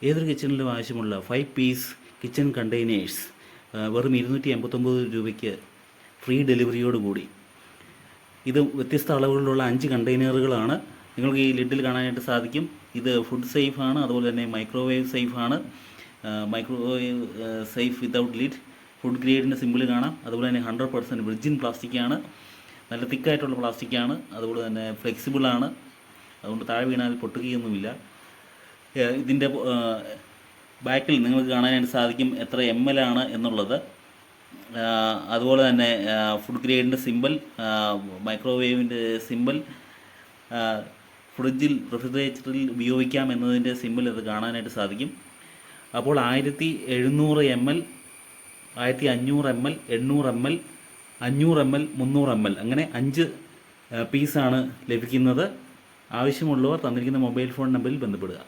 ഏതൊരു കിച്ചണിലും ആവശ്യമുള്ള 5 piece kitchen containers വെറും 289 രൂപയ്ക്ക് ഫ്രീ ഡെലിവറിയോടുകൂടി. ഇത് വ്യത്യസ്ത അളവുകളിലുള്ള 5 കണ്ടെയ്നറുകളാണ്. നിങ്ങൾക്ക് ഈ ലിഡിൽ കാണാനായിട്ട് സാധിക്കും. ഇത് ഫുഡ് സേഫാണ്, അതുപോലെ തന്നെ മൈക്രോവേവ് സേഫാണ്. Microwave safe without lid. Food ഗ്രേഡിൻ്റെ സിമ്പിൾ കാണാം. അതുപോലെ തന്നെ 100% വിർജിൻ പ്ലാസ്റ്റിക്കാണ്, നല്ല തിക്കായിട്ടുള്ള പ്ലാസ്റ്റിക്കാണ്. അതുപോലെ തന്നെ ഫ്ലെക്സിബിളാണ്, അതുകൊണ്ട് താഴെ വീണാൽ പൊട്ടുകയൊന്നുമില്ല. ഇതിൻ്റെ ബാക്കിൽ നിങ്ങൾക്ക് കാണാനായിട്ട് സാധിക്കും എത്ര ml ആണ് എന്നുള്ളത്. അതുപോലെ തന്നെ ഫുഡ് ഗ്രേഡിൻ്റെ സിമ്പിൾ, മൈക്രോവേവിൻ്റെ സിമ്പിൾ, ഫ്രിഡ്ജിൽ റെഫ്രിജറേറ്ററിൽ ഉപയോഗിക്കാം എന്നതിൻ്റെ സിമ്പിൾ ഇത് കാണാനായിട്ട് സാധിക്കും. അപ്പോൾ 1700 ml, 1500 ml, 800 ml, 500 ml, 300 ml അങ്ങനെ 5 പീസാണ് ലഭിക്കുന്നത്. ആവശ്യമുള്ളവർ തന്നിരിക്കുന്ന മൊബൈൽ ഫോൺ നമ്പറിൽ ബന്ധപ്പെടുക.